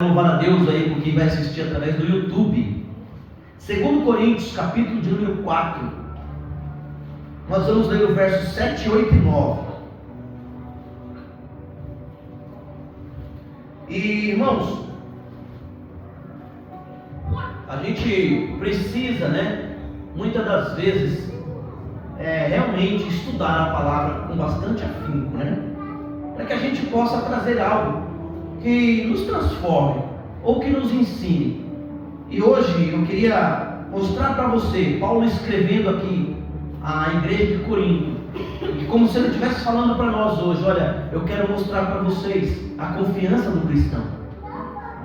Louvar a Deus aí por quem vai assistir através do YouTube. 2 Coríntios, capítulo de número 4. Nós vamos ler o verso 7, 8 e 9. E irmãos, a gente precisa, muitas das vezes, realmente estudar a palavra com bastante afinco, para que a gente possa trazer algo que nos transforme ou que nos ensine. E hoje eu queria mostrar para você, Paulo escrevendo aqui à igreja de Corinto, e como se ele estivesse falando para nós hoje: olha, eu quero mostrar para vocês a confiança do cristão.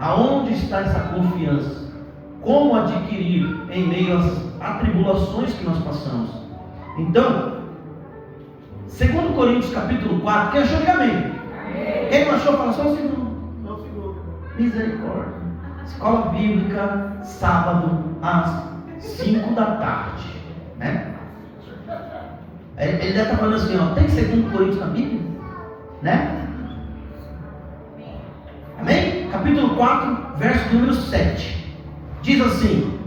Aonde está essa confiança? Como adquirir em meio às atribulações que nós passamos? Então, 2 Coríntios capítulo 4, quem achou, diga amém. Quem não achou, fala só um segundo. Misericórdia. Escola bíblica, sábado às 5 da tarde, Ele deve estar falando assim, tem 2 Coríntios na Bíblia, Amém? Capítulo 4, verso número 7. Diz assim: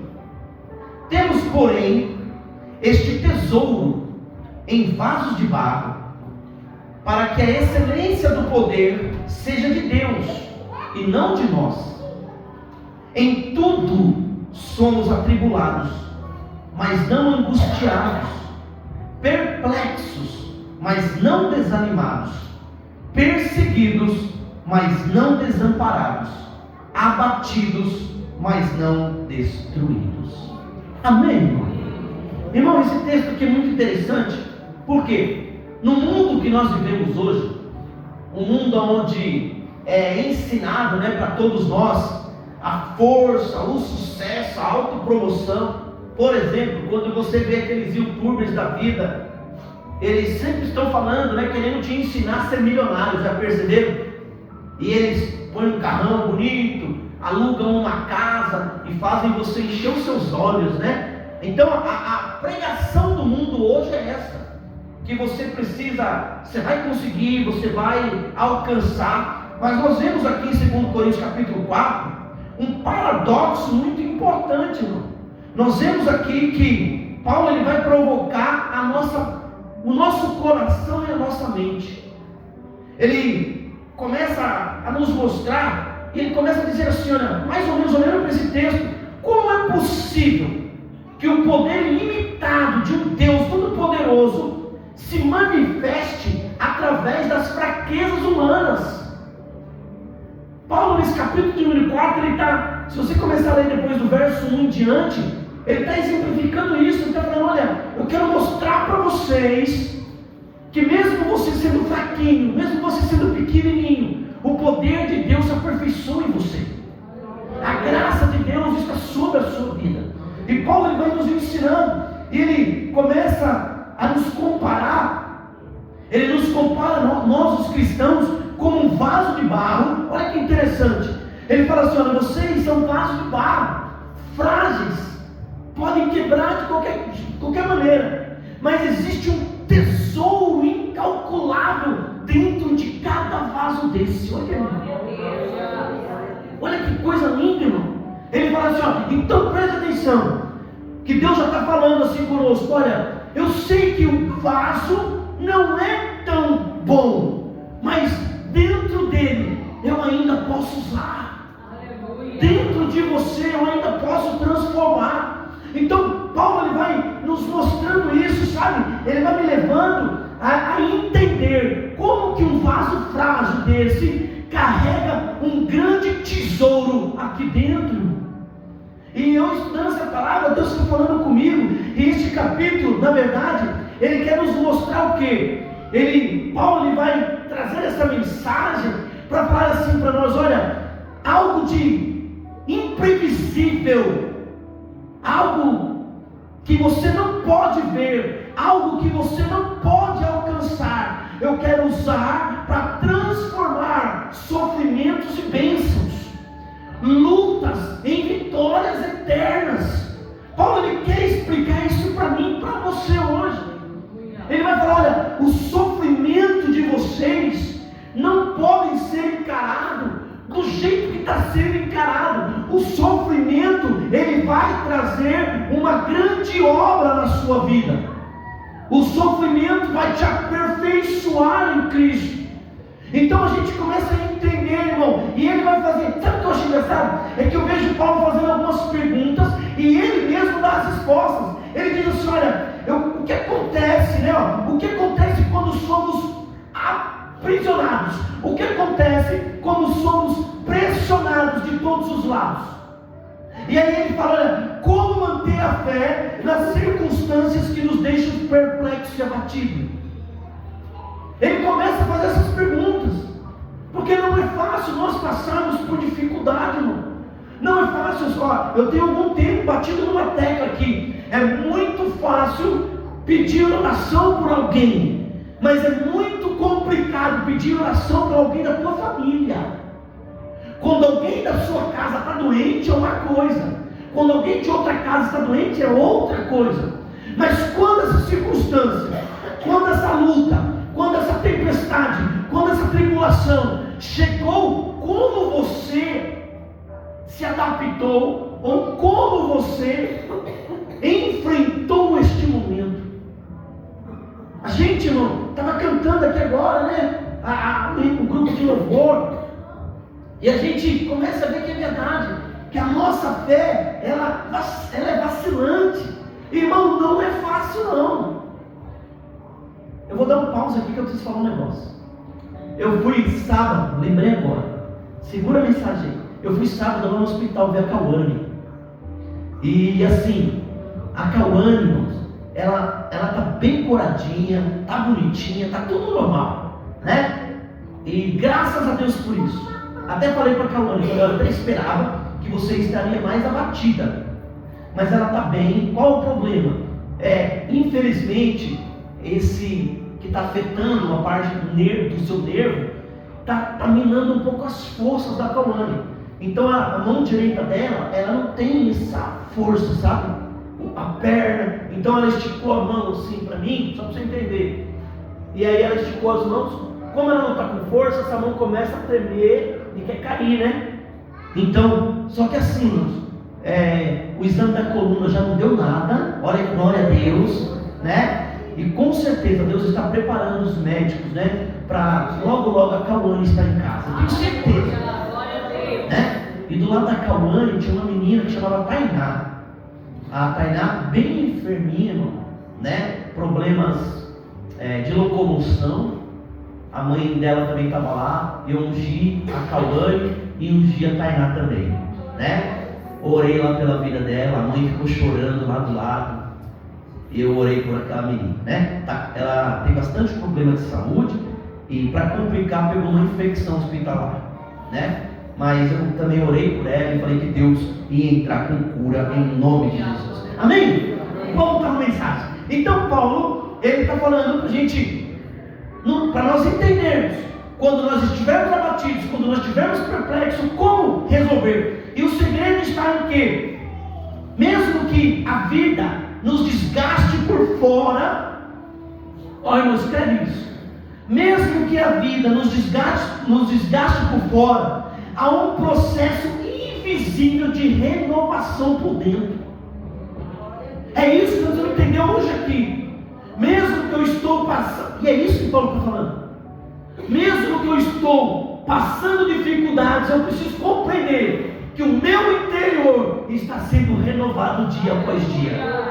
temos, porém, este tesouro em vasos de barro, para que a excelência do poder seja de Deus e não de nós. Em tudo somos atribulados, mas não angustiados, perplexos, mas não desanimados, perseguidos, mas não desamparados, abatidos, mas não destruídos. Amém? Irmão, esse texto aqui é muito interessante, porque no mundo que nós vivemos hoje, um mundo onde é ensinado para todos nós a força, o sucesso, a autopromoção. Por exemplo, quando você vê aqueles youtubers da vida, eles sempre estão falando, querendo te ensinar a ser milionário, já perceberam? E eles põem um carrão bonito, alugam uma casa e fazem você encher os seus olhos, Então a pregação do mundo hoje é essa, que você precisa, você vai conseguir, você vai alcançar. Mas nós vemos aqui em 2 Coríntios capítulo 4 um paradoxo muito importante, irmão. Nós vemos aqui que Paulo ele vai provocar o nosso coração e a nossa mente. Ele começa a nos mostrar, e ele começa a dizer assim, olha, mais ou menos olhando para esse texto, como é possível que o poder ilimitado de um Deus todo-poderoso se manifeste através das fraquezas humanas? Paulo, nesse capítulo de número 4, ele está, se você começar a ler depois do verso 1 em diante, ele está exemplificando isso. Ele está falando, olha, eu quero mostrar para vocês que mesmo você sendo fraquinho, mesmo você sendo pequenininho, o poder de Deus se aperfeiçoa em você. A graça de Deus está sobre a sua vida. E Paulo ele vai nos ensinando, e ele começa a nos comparar. Ele nos compara, nós os cristãos, como um vaso de barro. Olha que interessante. Ele fala assim, olha, vocês são vasos de barro, frágeis, podem quebrar de qualquer maneira, mas existe um tesouro incalculável dentro de cada vaso desse. Olha que coisa linda, irmão. Ele fala assim, então preste atenção, que Deus já está falando assim conosco, olha, eu sei que o vaso não é tão bom, mas dentro dele eu ainda posso usar. Aleluia. Dentro de você eu ainda posso transformar. Então Paulo ele vai nos mostrando isso, sabe? Ele vai me levando a entender como que um vaso frágil desse carrega um grande tesouro aqui dentro. E eu estudando essa palavra, Deus está falando comigo. E este capítulo, na verdade, ele quer nos mostrar o quê? Paulo ele vai trazer essa mensagem para falar assim para nós, olha, algo de imprevisível, algo que você não pode ver, algo que você não pode alcançar, eu quero usar para transformar sofrimentos em bênçãos, lutas em vitórias eternas. Paulo ele quer explicar isso para mim e para você hoje. Ele vai falar, olha, o sofrimento de vocês não podem ser encarados do jeito que está sendo encarado. O sofrimento, ele vai trazer uma grande obra na sua vida. O sofrimento vai te aperfeiçoar em Cristo. Então a gente começa a entender, irmão, e ele vai fazer, sabe o que eu acho engraçado? É que eu vejo Paulo fazendo algumas perguntas e ele mesmo dá as respostas. Ele diz assim, olha, o que acontece, né? O que acontece quando somos aprisionados? O que acontece quando somos pressionados de todos os lados? E aí ele fala, olha, como manter a fé nas circunstâncias que nos deixam perplexos e abatidos? Ele começa a fazer essas perguntas, porque não é fácil nós passarmos por dificuldade, irmão. Não é fácil, eu tenho algum tempo batido numa tecla aqui. É muito fácil pedir oração por alguém, mas é muito complicado pedir oração por alguém da tua família. Quando alguém da sua casa está doente é uma coisa, quando alguém de outra casa está doente é outra coisa. Mas quando essa circunstância, quando essa luta, quando essa tempestade, quando essa tribulação chegou, como você se adaptou, ou como você enfrentou este momento? A gente, irmão, estava cantando aqui agora, né? O grupo de louvor, e a gente começa a ver que é verdade, que a nossa fé, ela é vacilante. Irmão, não é fácil não. Eu vou dar um pause aqui que eu preciso falar um negócio. Eu fui sábado, lembrei agora, segura a mensagem aí. Eu fui sábado lá no hospital ver a Cauane. E assim, a Cauane, irmãos, ela tá bem coradinha, tá bonitinha, tá tudo normal, né? E graças a Deus por isso. Até falei para a Cauane, eu até esperava que você estaria mais abatida, mas ela tá bem. Qual o problema? Infelizmente, esse que está afetando uma parte do seu nervo, está minando um pouco as forças da Cauane. Então a mão direita dela, ela não tem essa força, sabe? A perna. Então ela esticou a mão assim para mim, só para você entender. E aí ela esticou as mãos. Como ela não está com força, essa mão começa a tremer e quer cair, né? Então, só que assim, o exame da coluna já não deu nada. Olha, glória a Deus, né? E com certeza Deus está preparando os médicos, né? Para logo a Cauane estar em casa. Tenho certeza. Né? E do lado da Cauane tinha uma menina que chamava Tainá. A Tainá bem enferminha, né? Problemas de locomoção. A mãe dela também estava lá. Eu ungi a Cauane e ungi a Tainá também, né? Orei lá pela vida dela. A mãe ficou chorando lá do lado. Eu orei por aquela menina, né? Ela tem bastante problema de saúde e para complicar pegou uma infecção hospitalar, né? Mas eu também orei por ela e falei que Deus ia entrar com cura em nome de Jesus. Amém? Vamos voltar na mensagem. Então Paulo, ele está falando para a gente, para nós entendermos, quando nós estivermos abatidos, quando nós estivermos perplexos, como resolver. E o segredo está em quê? Mesmo que a vida nos desgaste por fora, olha, irmão, escreve isso. Mesmo que a vida nos desgaste por fora, há um processo invisível de renovação por dentro. É isso que nós vamos entender hoje aqui. Mesmo que eu estou passando, e é isso que Paulo está falando. Mesmo que eu estou passando dificuldades, eu preciso compreender que o meu interior está sendo renovado dia após dia.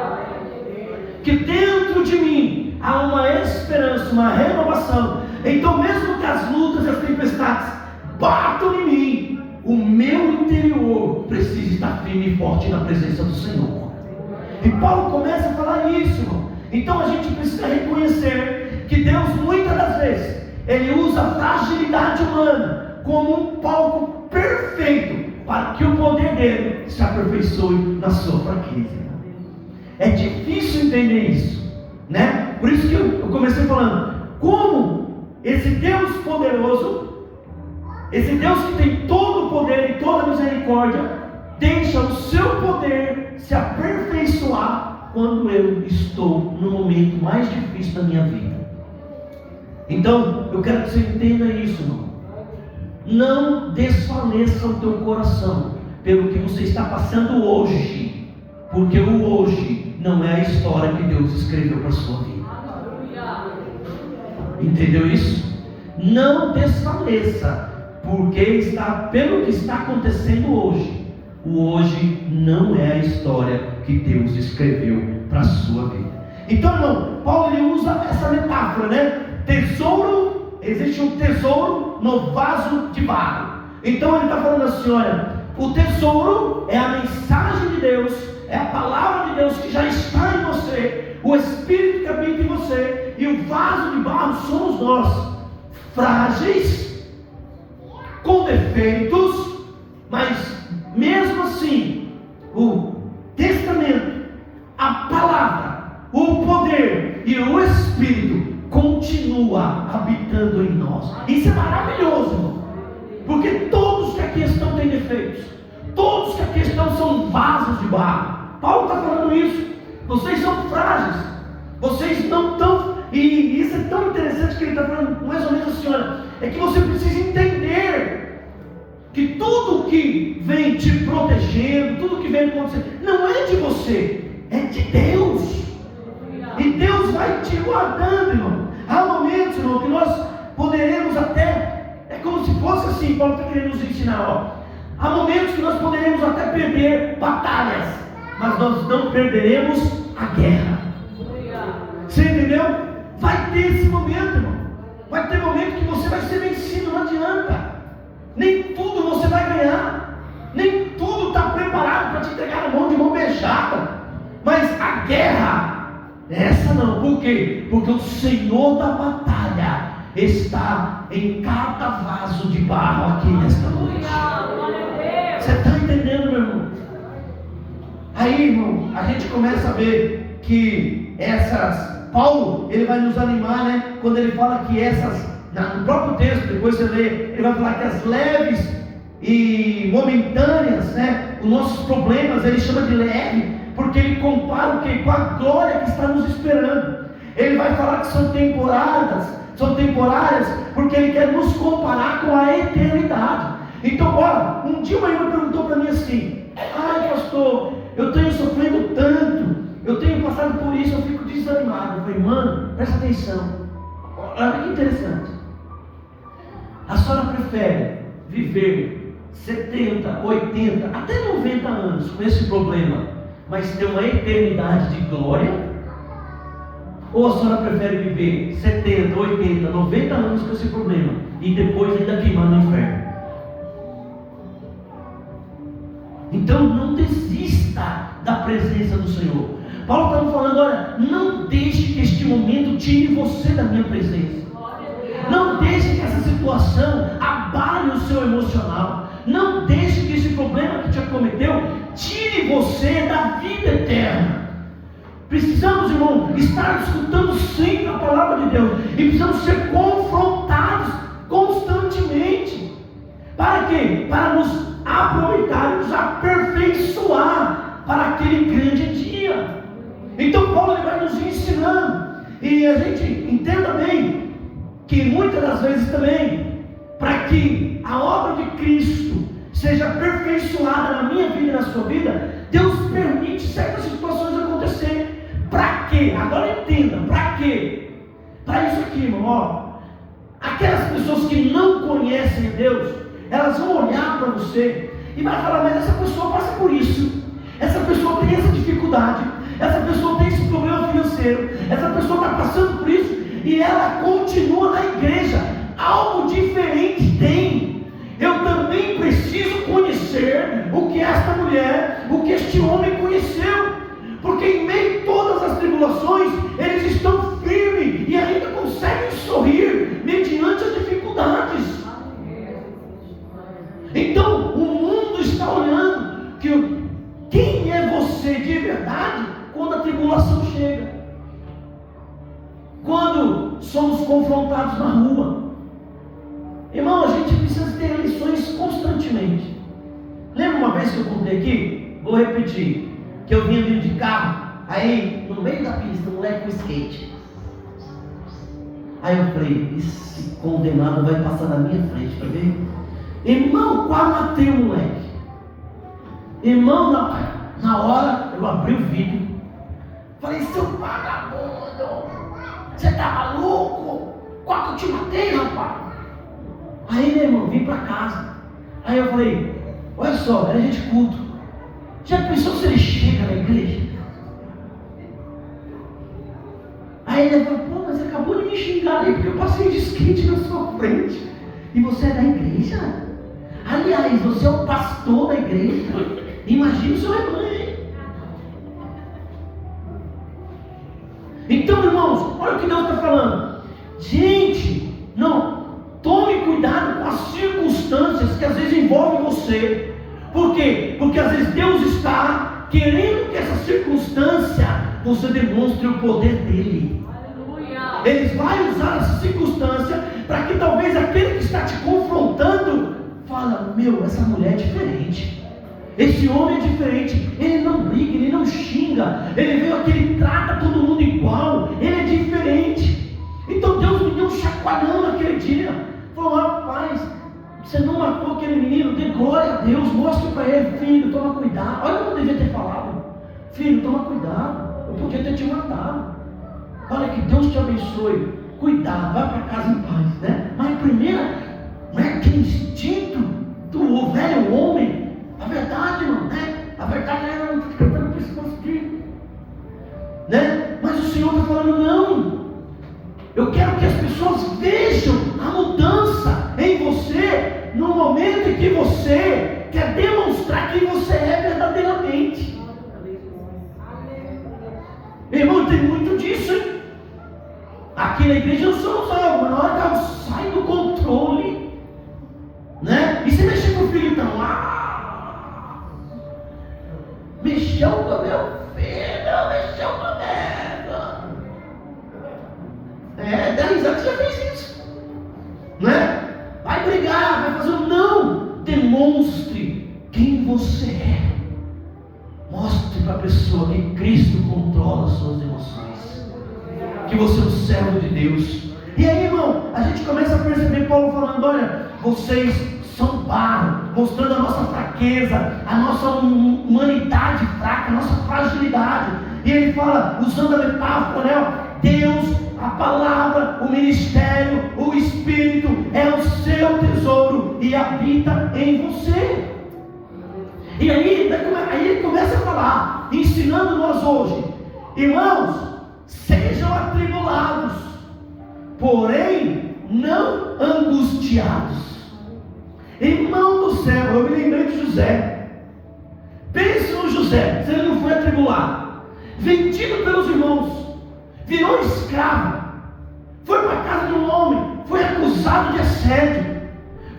Que dentro de mim há uma esperança, uma renovação. Então mesmo que as lutas e as tempestades batam em mim, o meu interior precisa estar firme e forte na presença do Senhor. E Paulo começa a falar isso, irmão. Então a gente precisa reconhecer que Deus muitas das vezes Ele usa a fragilidade humana como um palco perfeito para que o poder dele se aperfeiçoe na sua fraqueza. É difícil entender isso, né? Por isso que eu comecei falando, como esse Deus poderoso, esse Deus que tem todo o poder e toda a misericórdia, deixa o seu poder se aperfeiçoar quando eu estou no momento mais difícil da minha vida. Então, eu quero que você entenda isso, irmão. não desfaleça o teu coração pelo que você está passando hoje, porque o hoje não é a história que Deus escreveu para a sua vida. Entendeu isso? Não desfaleça, porque pelo que está acontecendo hoje. O hoje não é a história que Deus escreveu para a sua vida. Então, irmão, Paulo ele usa essa metáfora, né? Tesouro, existe um tesouro no vaso de barro. Então ele está falando assim, olha, o tesouro é a mensagem de Deus, é a palavra de Deus que já está em você, o Espírito que habita em você, e o vaso de barro somos nós, frágeis, com defeitos, mas mesmo assim, o testamento, a palavra, o poder e o Espírito continua habitando em nós. Isso é maravilhoso, irmão, porque todos que aqui estão têm defeitos, todos que aqui estão são vasos de barro. Paulo está falando isso. Vocês são frágeis, vocês não estão. E isso é tão interessante que ele está falando mais ou menos assim, olha, é que você precisa entender que tudo que vem te protegendo, tudo que vem acontecendo, não é de você, é de Deus. E Deus vai te guardando, irmão. Há momentos, irmão, que nós poderemos até, é como se fosse assim, Paulo está querendo nos ensinar, ó. Há momentos que nós poderemos até perder batalhas, mas nós não perderemos a guerra. Você entendeu? Vai ter esse momento, irmão. Vai ter momento que você vai ser vencido, não adianta. Nem tudo você vai ganhar, nem tudo está preparado para te entregar na mão de mão beijada. Mas a guerra, essa não. Por quê? Porque o Senhor da batalha está em cada vaso de barro aqui nesta noite. Você está entendendo, meu irmão? Aí, irmão, a gente começa a ver que Paulo, ele vai nos animar, né? Quando ele fala que no próprio texto, depois você lê, ele vai falar que as leves e momentâneas, né? Os nossos problemas, ele chama de leve, porque ele compara o quê? Com a glória que está nos esperando. Ele vai falar que são temporárias, porque ele quer nos comparar com a eternidade. Então, olha, um dia uma irmã perguntou para mim assim: ai, pastor, eu tenho sofrido tanto, eu tenho passado por isso, eu fico desanimado. Eu falei, mano, presta atenção, olha que interessante. A senhora prefere viver 70, 80, até 90 anos com esse problema, mas ter uma eternidade de glória? Ou a senhora prefere viver 70, 80, 90 anos com esse problema e depois ainda queimar no inferno? Então não desista da presença do Senhor. Paulo está falando, olha, não deixe que este momento tire você da minha presença. Não deixe que essa situação abale o seu emocional. Não deixe que esse problema que te acometeu tire você da vida eterna. Precisamos, irmão, estar escutando sempre a palavra de Deus. E precisamos ser confrontados constantemente. Para quê? Para nos aproveitar, nos aperfeiçoar para aquele grande dia. Então Paulo ele vai nos ensinando. E a gente entenda bem que muitas das vezes também, para que a obra de Cristo seja aperfeiçoada na minha vida e na sua vida, Deus permite certas situações acontecerem. Para quê? Agora entenda, para quê? Para isso aqui, irmão, ó. Aquelas pessoas que não conhecem Deus, elas vão olhar para você e vai falar, mas essa pessoa passa por isso, essa pessoa tem essa dificuldade, essa pessoa tem esse problema financeiro, essa pessoa está passando por isso e ela continua na igreja. Algo diferente tem. Eu também preciso conhecer o que esta mulher, o que este homem conheceu, porque em meio a todas as tribulações eles estão firmes e ainda conseguem sorrir mediante as dificuldades. Então o mundo está olhando que quem é você de verdade quando a tribulação chega, quando somos confrontados na rua. Irmão, a gente precisa ter lições constantemente. Lembra uma vez que eu contei aqui? Vou repetir. Que eu vinha vindo de carro, aí no meio da pista, um moleque com skate. Aí eu falei, esse condenado vai passar na minha frente, para ver? Irmão, quase matei o moleque. Irmão, na hora eu abri o vídeo. Falei, seu vagabundo, você tá maluco? Qual que eu te matei, rapaz? Aí, meu irmão, vim pra casa. Aí eu falei, olha só, era gente culto. Já pensou se ele chega na igreja? Aí ele falou, pô, mas você acabou de me xingar aí, porque eu passei de skate na sua frente. E você é da igreja? Aliás, você é o pastor da igreja. Imagina o seu rebanho. Então, irmãos, olha o que Deus está falando. Gente, não, tome cuidado com as circunstâncias que às vezes envolvem você. Por quê? Porque às vezes Deus está querendo que essa circunstância você demonstre o poder dele. Ele vai usar essa circunstância para que talvez aquele que está te confrontando fala, meu, essa mulher é diferente, esse homem é diferente, ele não briga, ele não xinga, ele veio aqui, ele trata todo mundo igual, ele é diferente. Então Deus me deu um chacoalhão naquele dia, falou, rapaz, você não matou aquele menino, dê glória a Deus, mostre para ele, filho, toma cuidado. Olha o que eu devia ter falado, filho, toma cuidado, eu podia ter te matado. Olha, que Deus te abençoe. Cuidado, vai para casa em paz, né? Mas primeiro, não é aquele instinto do velho homem. A verdade, não, né? A verdade é não ficar cantando pescoço aqui, né? Mas o Senhor está falando, não. Eu quero que as pessoas vejam a mudança em você no momento em que você quer demonstrar quem você é verdadeiramente. Meu irmão, tem muito disso, hein? Aqui na igreja nós somos algo, mas na hora que ela sai do controle, né? E se mexer com o filho, então, mexeu com o meu filho, mexeu com a nega. 10 anos já fez isso, né? Vai brigar, vai fazer um não. Demonstre quem você é. Mostre para a pessoa que Cristo controla as suas emoções, que você é um servo de Deus. E aí, irmão, a gente começa a perceber Paulo falando, olha, vocês são barro, mostrando a nossa fraqueza, a nossa humanidade fraca, a nossa fragilidade. E ele fala, usando a metáfora, né? Deus, a palavra, o ministério, o Espírito é o seu tesouro e habita em você. E aí ele começa a falar, ensinando nós hoje, irmãos, sejam atribulados, porém não angustiados. Irmão do céu, eu me lembrei de José. Pense no José, se ele não foi atribulado, vendido pelos irmãos, virou escravo, foi para a casa de um homem, foi acusado de assédio,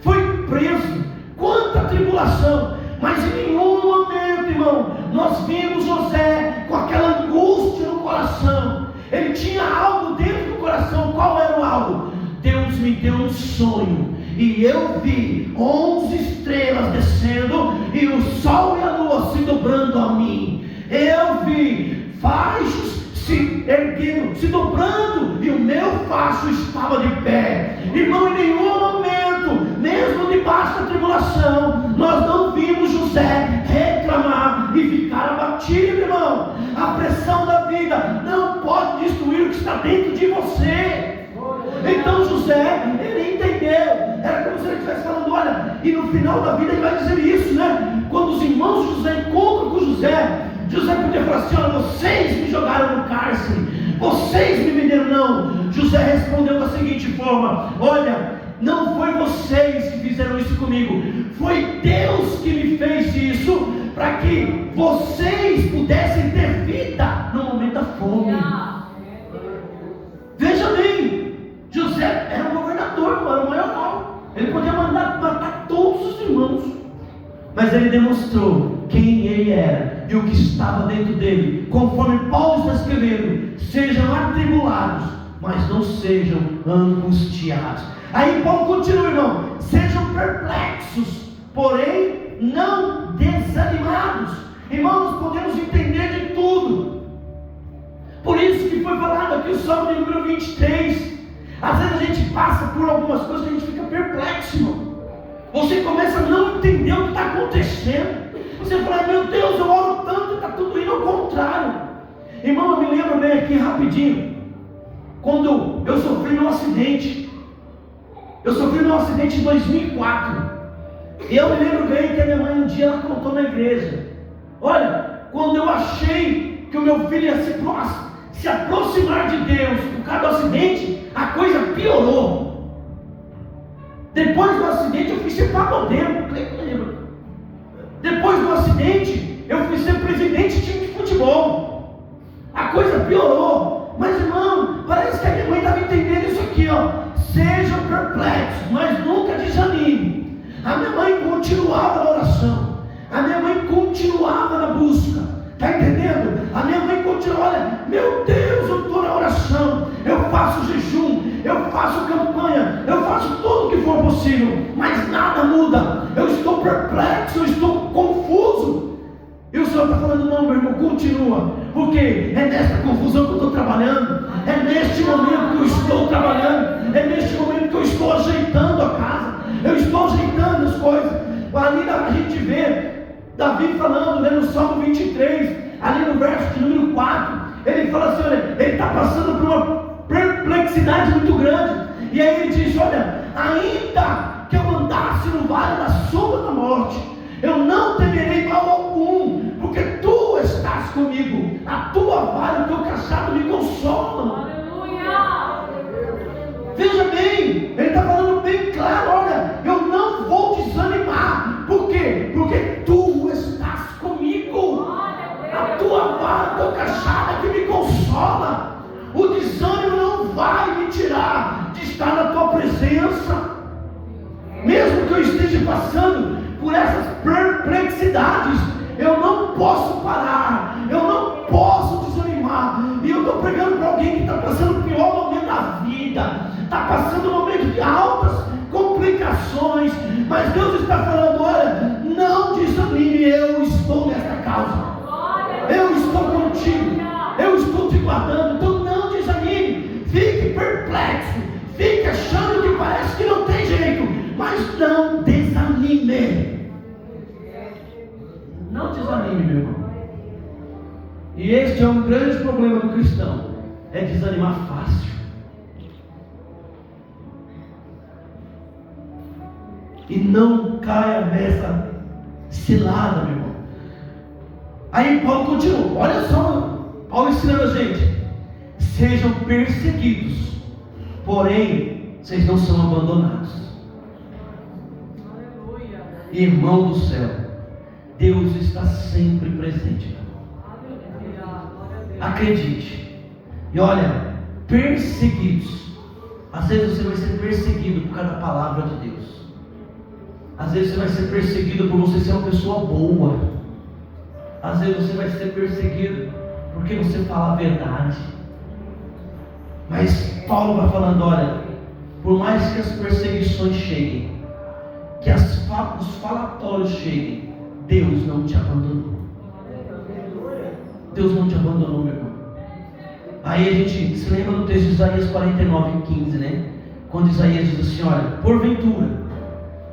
foi preso. Quanta tribulação! Mas em nenhum momento, irmão, nós vimos José com aquela angústia no coração. Ele tinha algo dentro do coração. Qual era o algo? Deus me deu um sonho e eu vi 11 estrelas descendo e o sol e a lua se dobrando a mim. Eu vi faixos se erguendo, se dobrando, e o meu facho estava de pé. Irmão, em nenhum momento, mesmo debaixo da tribulação, nós não vimos José reclamar e ficar abatido, irmão. A pressão da vida não pode destruir o que está dentro de você. Então José, ele entendeu, era como se ele estivesse falando, olha, e no final da vida ele vai dizer isso, né? Quando os irmãos de José encontram com José podia falar assim, olha, vocês me jogaram no cárcere, vocês me venderam. Não, José respondeu da seguinte forma, olha, não foi vocês que fizeram isso comigo, foi Deus que me fez isso, para que vocês pudessem ter vida no momento da fome. Veja bem, José era um governador, era o maior mal, ele podia mandar matar todos os irmãos, mas ele demonstrou quem ele era e o que estava dentro dele, conforme Paulo está escrevendo, sejam atribulados, mas não sejam angustiados. Aí Paulo continua, irmão, sejam perplexos, porém não desanimados. Irmãos, nós podemos entender de tudo, por isso que foi falado aqui o Salmo de número 23, às vezes a gente passa por algumas coisas que a gente fica perplexo, irmão. Você começa a não entender o que está acontecendo. Você fala, meu Deus, eu oro tanto e está tudo indo ao contrário. Irmão, eu me lembro bem aqui rapidinho, quando eu sofri num acidente. Eu sofri num acidente em 2004. E eu me lembro bem que a minha mãe um dia ela contou na igreja. Olha, quando eu achei que o meu filho ia se aproximar de Deus por causa do acidente, a coisa piorou. Depois do acidente eu fui ser pagodeiro. Depois do acidente eu fui ser presidente de time de futebol. A coisa piorou. Mas irmão, parece que a minha mãe estava entendendo isso aqui, ó. Sejam perplexos, mas nunca desanime. A minha mãe continuava na oração. A minha mãe continuava na busca. Está entendendo? A minha mãe continua, olha, meu Deus, eu estou na oração, eu faço jejum, eu faço campanha, eu faço tudo o que for possível, mas nada muda. Eu estou perplexo, eu estou confuso. E o Senhor está falando, não, meu irmão, continua, porque é nessa confusão que eu estou trabalhando, é neste momento que eu estou trabalhando, é neste momento que eu estou ajeitando a casa, eu estou ajeitando as coisas. Ali a gente vê Davi falando, né, no Salmo 23, ali no verso de número 4, ele fala assim, olha, ele está passando por uma perplexidade muito grande, e aí ele diz, olha, ainda que eu andasse no vale da sombra da morte, eu não temerei mal algum, porque tu estás comigo, a tua vara e o teu cajado me consolam. Aleluia! Veja bem, ele está falando bem claro, olha, eu não vou desanimar. Por quê? Porque tu estás comigo, a tua vara, o teu cajado é que me consola. O desânimo não vai me tirar de estar na tua presença, mesmo que eu esteja passando por essas perplexidades. Eu não posso parar, eu não posso desanimar. E eu estou pregando para alguém que está passando o pior momento da vida, está passando um momento de altas complicações, mas Deus está falando, olha, não desanime, eu estou nesta causa, eu estou contigo, eu estou te guardando. Então não desanime, fique perplexo, fique achando que parece que não tem jeito, mas não desanime. Não desanime, meu irmão. E este é um grande problema do cristão, é desanimar fácil. E não caia nessa cilada, meu irmão. Aí Paulo continua, olha só, Paulo ensinando a gente, sejam perseguidos, porém vocês não são abandonados. Aleluia. Irmão do céu, Deus está sempre presente. Acredite. E olha, perseguidos. Às vezes você vai ser perseguido por causa da palavra de Deus. Às vezes você vai ser perseguido por você ser uma pessoa boa. Às vezes você vai ser perseguido porque você fala a verdade. Mas Paulo vai falando, olha, por mais que as perseguições cheguem, que os falatórios cheguem, Deus não te abandonou. Deus não te abandonou, meu irmão. Aí a gente se lembra do texto de Isaías 49:15, né? Quando Isaías diz assim, olha, porventura,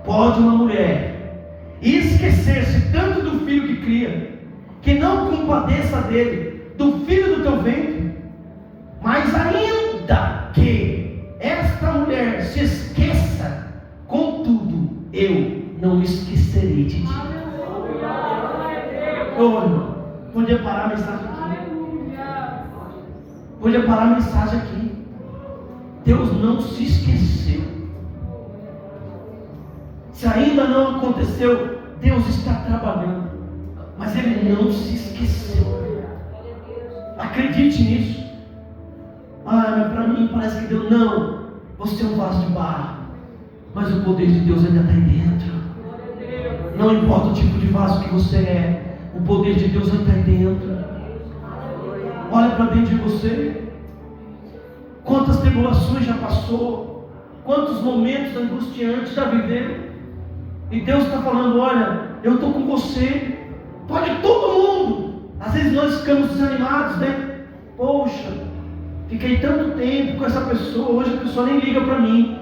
pode uma mulher esquecer-se tanto do filho que cria, que não compadeça dele, do filho do teu ventre? Mas ainda que esta mulher se esqueça, contudo, eu não me esquecerei de ti. Ô irmão, podia parar a mensagem aqui. Podia parar a mensagem aqui. Deus não se esqueceu. Se ainda não aconteceu, Deus está trabalhando, mas Ele não se esqueceu. Acredite nisso. Mas para mim parece que Deus não. Você é um vaso de barro, mas o poder de Deus ainda está aí dentro. Não importa o tipo de vaso que você é, o poder de Deus ainda está aí dentro. Olha para dentro de você. Quantas tribulações já passou, quantos momentos angustiantes já viveu. E Deus está falando, olha, eu estou com você. Pode todo mundo. Às vezes nós ficamos desanimados, né? Poxa, fiquei tanto tempo com essa pessoa, hoje a pessoa nem liga para mim.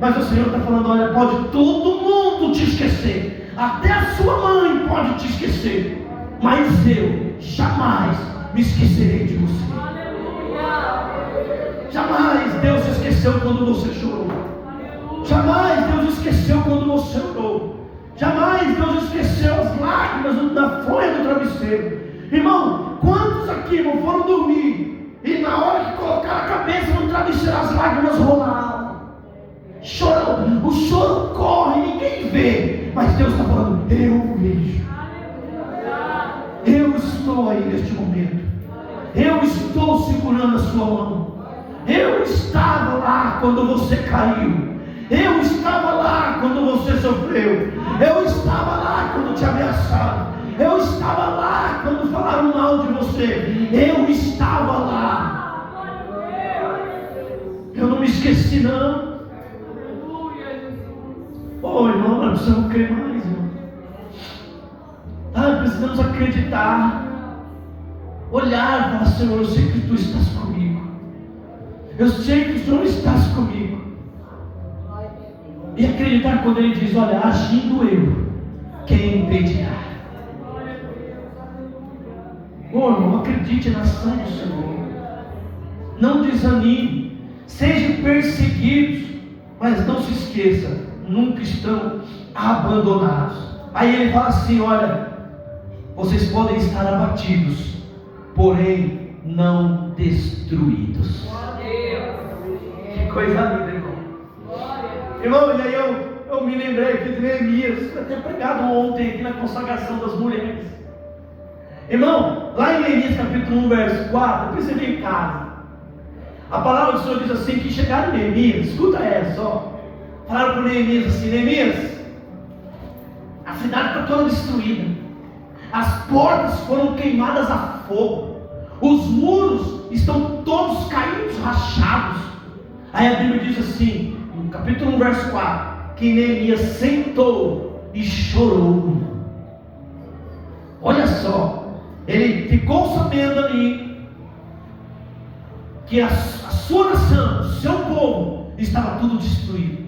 Mas o Senhor está falando: olha, pode todo mundo te esquecer, até a sua mãe pode te esquecer, mas eu jamais me esquecerei de você. Jamais Deus se esqueceu quando você chorou. Jamais Deus esqueceu quando você orou. Jamais Deus esqueceu as lágrimas da fronha do travesseiro. Irmão, quantos aqui não foram dormir e na hora que colocaram a cabeça no travesseiro as lágrimas rolaram? Choram, o choro corre, ninguém vê, mas Deus está falando: eu vejo. Eu estou aí neste momento. Eu estou segurando a sua mão. Eu estava lá quando você caiu. Eu estava lá quando você sofreu. Eu estava lá quando te ameaçaram. Eu estava lá quando falaram mal de você. Eu estava lá. Eu não me esqueci, não. Oh, irmão, nós precisamos crer mais, irmão. Precisamos acreditar. Olhar e falar: Senhor, eu sei que Tu estás comigo. Eu sei que o Senhor estás comigo. E acreditar quando Ele diz: olha, agindo eu, quem impedirá? Oh, irmão, acredite na ação do Senhor. Não desanime. Sejam perseguidos, mas não se esqueça, nunca estão abandonados. Aí Ele fala assim: olha, vocês podem estar abatidos, porém não destruídos. Que coisa linda, irmão. Irmão, e aí eu me lembrei aqui de Neemias. Eu tinha pregado ontem aqui na consagração das mulheres. Irmão, lá em Neemias capítulo 1, verso 4, depois você vem em casa. A palavra do Senhor diz assim: que chegaram em Neemias, escuta essa, ó. Falaram para Neemias assim: Neemias, a cidade está toda destruída. As portas foram queimadas a fogo. Os muros estão todos caídos, rachados. Aí a Bíblia diz assim, no capítulo 1, verso 4, que Neemias sentou e chorou. Olha só, ele ficou sabendo ali que a sua nação, o seu povo, estava tudo destruído.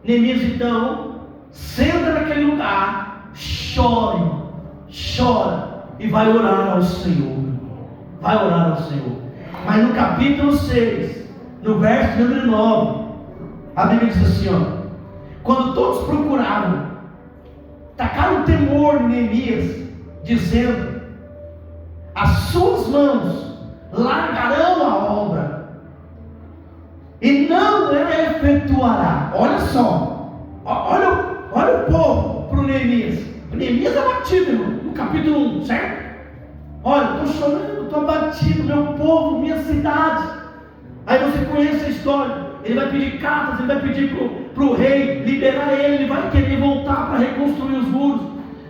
Neemias então senta naquele lugar, chora e vai orar ao Senhor. Vai orar ao Senhor. Mas no capítulo 6, no verso número 9, a Bíblia diz assim, ó: quando todos procuravam, tacaram temor em Neemias, dizendo: as suas mãos largarão a obra e não a efetuará. Olha só, olha o povo para o Neemias. O Neemias é abatido, irmão, no capítulo 1, certo? Olha, estou chorando, estou abatido, meu povo, minha cidade. Aí você conhece a história. Ele vai pedir cartas, ele vai pedir para o rei liberar ele vai querer voltar para reconstruir os muros.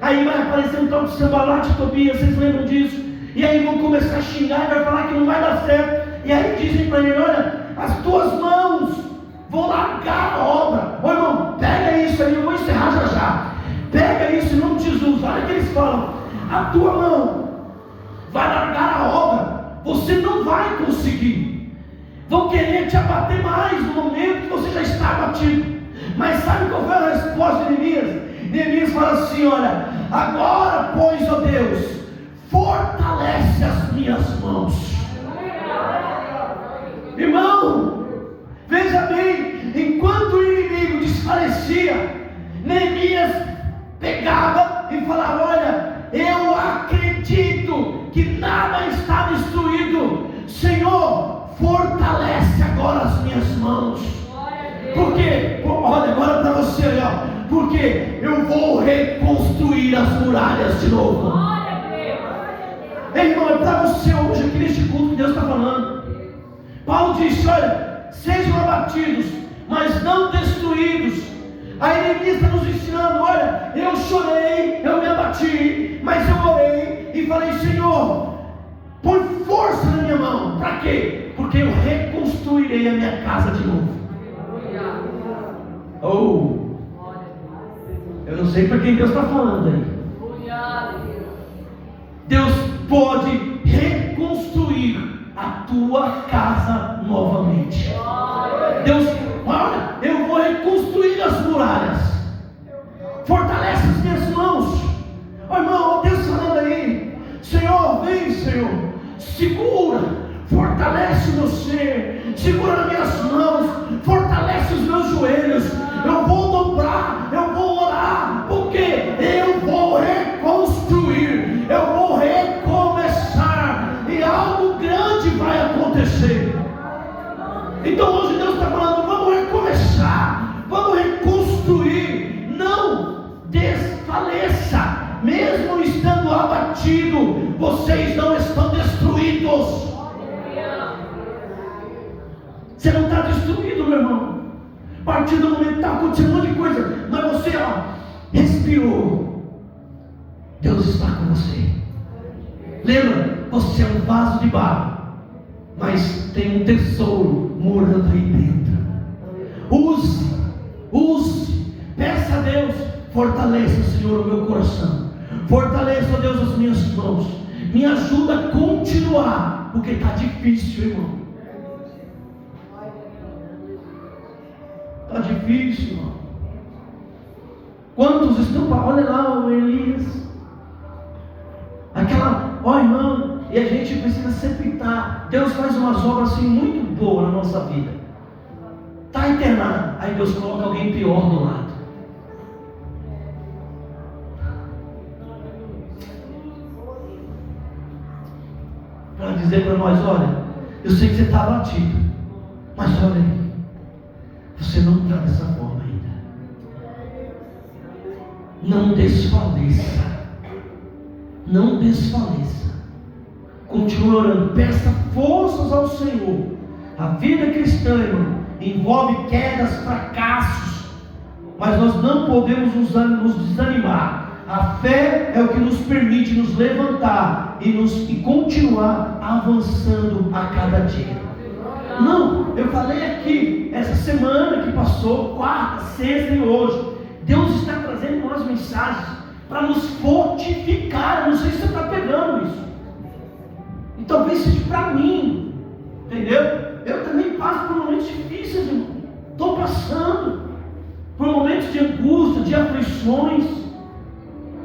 Aí vai aparecer um tal de Sanbalat e Tobias, vocês lembram disso? E aí vão começar a xingar e vai falar que não vai dar certo. E aí dizem para ele: olha, as tuas mãos vão largar a obra. Ô irmão, pega isso aí, eu vou encerrar já já. Pega isso em nome de Jesus. Olha o que eles falam: a tua mão vai largar a obra, você não vai conseguir. Vão querer te abater mais no momento que você já está abatido. Mas sabe qual foi a resposta de Neemias? Neemias fala assim: olha, agora pois, ó Deus, fortalece as minhas mãos. Irmão, veja bem, enquanto o inimigo desfalecia, Neemias pegava e falava: olha, eu acredito que nada está destruído. Senhor, fortalece agora as minhas mãos. Porque, olha agora para você, ó, porque eu vou reconstruir as muralhas de novo. Irmão, é para você hoje aqui neste culto que Deus está falando. Paulo disse: olha, sejam abatidos, mas não destruídos. Aí Neemias está nos ensinando: olha, eu chorei, eu me abati, mas eu orei e falei: Senhor, põe força na minha mão. Para quê? Porque eu reconstruirei a minha casa de novo. Oh, eu não sei para quem Deus está falando aí. Deus pode reconstruir a tua casa novamente. Deus, olha, eu vou reconstruir muralhas. Fortalece as minhas mãos. Ó irmão, ó Deus falando aí. Senhor, vem Senhor, segura, fortalece o meu ser, segura nas minhas mãos, fortalece os meus joelhos. Eu vou dobrar, eu vou orar, porque eu vou reconstruir, eu vou recomeçar, e algo grande vai acontecer. Então hoje Deus está falando, vamos recomeçar, vamos reconstruir. Não desfaleça, mesmo estando abatido, vocês não estão destruídos. Você não está destruído, meu irmão. A partir do momento que está acontecendo um monte de coisa, mas você respirou, Deus está com você. Lembra, você é um vaso de barro, mas tem um tesouro morando aí dentro. Use, peça a Deus, fortaleça, Senhor, o meu coração, fortaleça, Deus, as minhas mãos, me ajuda a continuar, porque está difícil, irmão. Está difícil, irmão. Quantos estão, olha lá o Elias, irmão, e a gente precisa sempre estar. Deus faz umas obras assim muito boas na nossa vida. Está internado, aí Deus coloca alguém pior do lado. Para dizer para nós, olha, eu sei que você está abatido, mas olha aí, você não está dessa forma ainda. Não desfaleça. Não desfaleça. Continue orando. Peça forças ao Senhor. A vida cristã, irmão, envolve quedas, fracassos, mas nós não podemos nos desanimar. A fé é o que nos permite nos levantar e continuar avançando a cada dia. Não, eu falei aqui, essa semana que passou, quarta, sexta e hoje, Deus está trazendo umas mensagens para nos fortificar. Eu não sei se você está pegando isso, e talvez seja para mim, entendeu? Eu também passo por momentos difíceis, irmão. Estou passando por momentos de angústia, de aflições,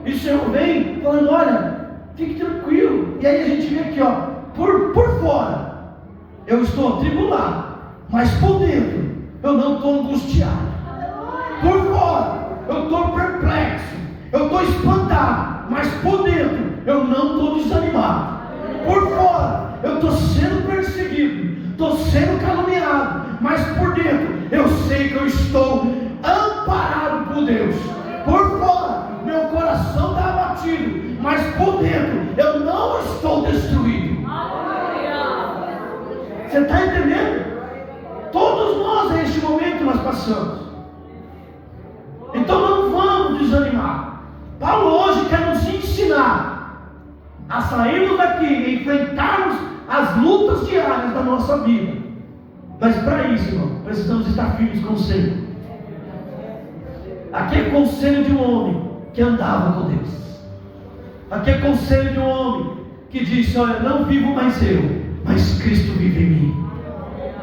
e o Senhor vem falando, olha, fique tranquilo. E aí a gente vê aqui, por fora eu estou atribulado, mas por dentro eu não estou angustiado. Por fora eu estou perplexo, eu estou espantado, mas por dentro eu não estou desanimado. Por fora eu estou sendo perseguido, estou sendo caluniado, mas por dentro eu sei que eu estou amparado por Deus. Por fora meu coração está abatido, mas por dentro eu não estou destruído. Você está entendendo? Todos nós neste momento nós passamos. Então não vamos desanimar. Paulo hoje quer nos ensinar a sairmos daqui e enfrentarmos as lutas diárias da nossa vida. Mas para isso, irmão, precisamos estar firmes com o Senhor. Aqui é conselho de um homem que andava com Deus. Aqui é conselho de um homem que disse, olha, não vivo mais eu, mas Cristo vive em mim.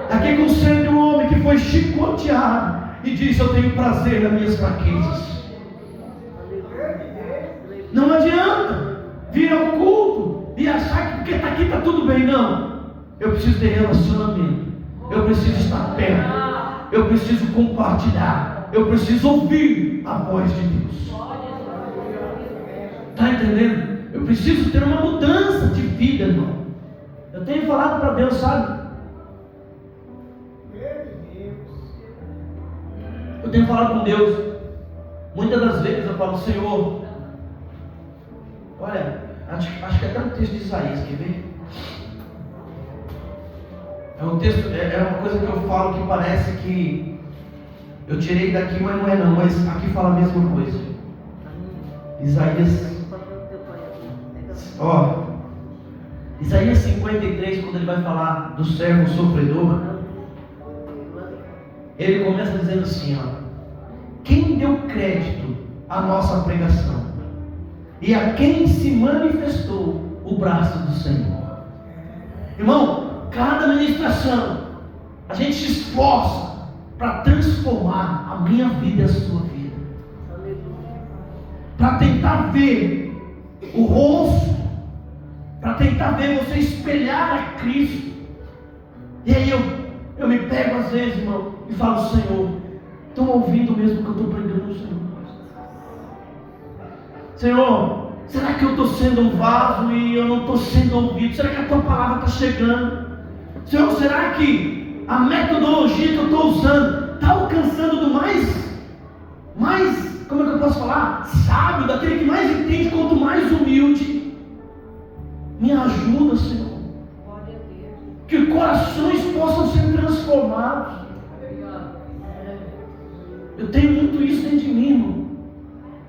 Aqui é conselho de um homem que foi chicoteado e disse, eu tenho prazer nas minhas fraquezas. Não adianta vir ao culto e achar que porque está aqui está tudo bem. Não, eu preciso ter relacionamento, eu preciso estar perto, eu preciso compartilhar, eu preciso ouvir a voz de Deus. Está entendendo? Eu preciso ter uma mudança de vida, irmão. Eu tenho falado para Deus, sabe? Eu tenho falado com Deus. Muitas das vezes eu falo, Senhor, olha, acho que é até um texto de Isaías, quer ver? É um texto, é uma coisa que eu falo que parece que eu tirei daqui, mas não é não, mas aqui fala a mesma coisa. Isaías, Isaías 53, quando ele vai falar do servo sofredor, ele começa dizendo assim, quem deu crédito à nossa pregação e a quem se manifestou o braço do Senhor. Irmão, cada ministração a gente se esforça, para transformar a minha vida e a sua vida, para tentar ver o rosto, para tentar ver você espelhar a Cristo. E aí eu me pego às vezes, irmão, e falo: Senhor, estão ouvindo mesmo o que eu estou pregando, Senhor? Senhor, será que eu estou sendo um vaso e eu não estou sendo ouvido? Será que a tua palavra está chegando? Senhor, será que a metodologia que eu estou usando está alcançando do mais, como é que eu posso falar? Sábio, daquele que mais entende, quanto mais humilde. Me ajuda, Senhor. Que corações possam ser transformados. Eu tenho muito isso dentro de mim, irmão.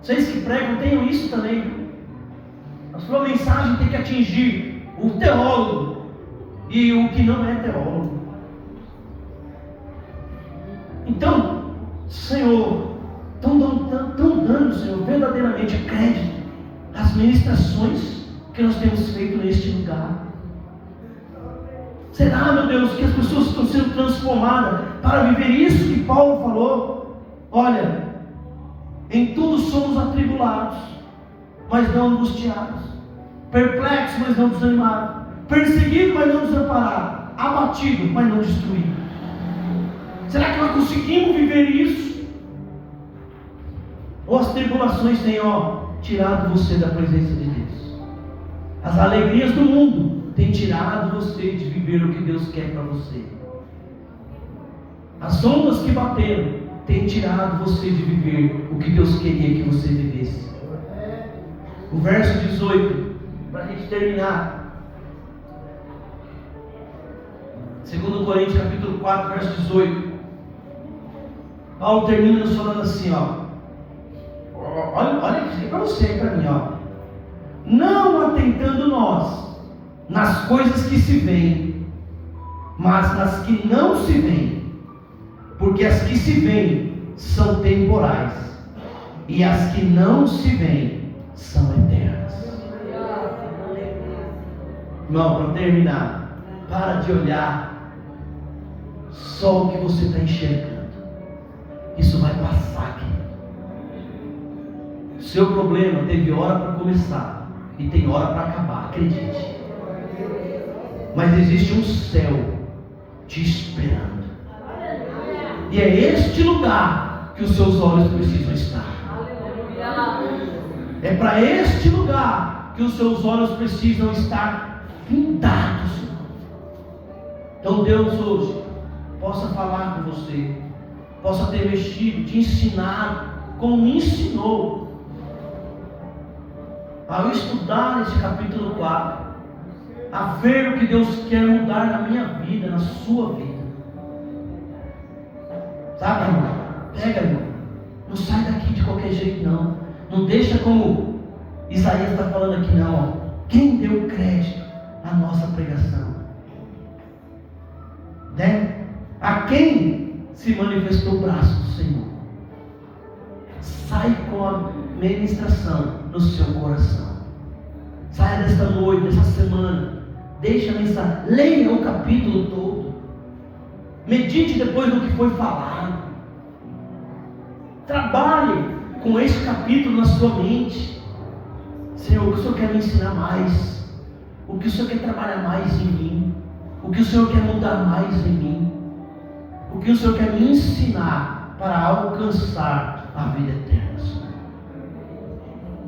Vocês que pregam, tenham isso também. A sua mensagem tem que atingir o teólogo e o que não é teólogo. Então, Senhor, estão dando, Senhor, verdadeiramente crédito às ministrações que nós temos feito neste lugar. Será, meu Deus, que as pessoas estão sendo transformadas para viver isso que Paulo falou? Olha, em tudo somos atribulados, mas não angustiados, perplexos, mas não desanimados, perseguidos, mas não desamparados, abatidos, mas não destruídos. Será que nós conseguimos viver isso? Ou as tribulações têm tirado você da presença de Deus? As alegrias do mundo têm tirado você de viver o que Deus quer para você. As ondas que bateram têm tirado você de viver o que Deus queria que você vivesse. O verso 18, para a gente terminar. 2 Coríntios capítulo 4, verso 18. Paulo termina nos falando assim, olha aqui para você e para mim, não atentando nós nas coisas que se veem, mas nas que não se veem, porque as que se veem são temporais, e as que não se veem são eternas. Irmão, para terminar, para de olhar só o que você está enxergando. Isso vai passar aqui. O seu problema teve hora para começar e tem hora para acabar, acredite. Mas existe um céu te esperando. E é este lugar que os seus olhos precisam estar. É para este lugar que os seus olhos precisam estar findados. Então Deus hoje possa falar com você, possa ter mexido, te ensinado, como me ensinou, ao estudar esse capítulo 4, a ver o que Deus quer mudar na minha vida, na sua vida. Sabe, irmão? Pega, irmão. Não sai daqui de qualquer jeito, não. Não deixa como Isaías está falando aqui, não. Quem deu crédito à nossa pregação? Né? A quem se manifestou o braço do Senhor? Sai com a ministração no seu coração. Saia desta noite, dessa semana. Deixa a mensagem. Leia o capítulo todo. Medite depois no que foi falado. Trabalhe com esse capítulo na sua mente. Senhor, o que o Senhor quer me ensinar mais? O que o Senhor quer trabalhar mais em mim? O que o Senhor quer mudar mais em mim? O que o Senhor quer me ensinar para alcançar a vida eterna, Senhor?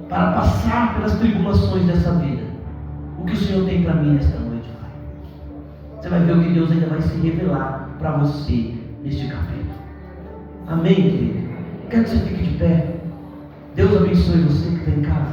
Para passar pelas tribulações dessa vida. O que o Senhor tem para mim nesta noite, Pai? Você vai ver o que Deus ainda vai se revelar para você neste capítulo. Amém, querido? Quero que você fique de pé. Deus abençoe você que está em casa.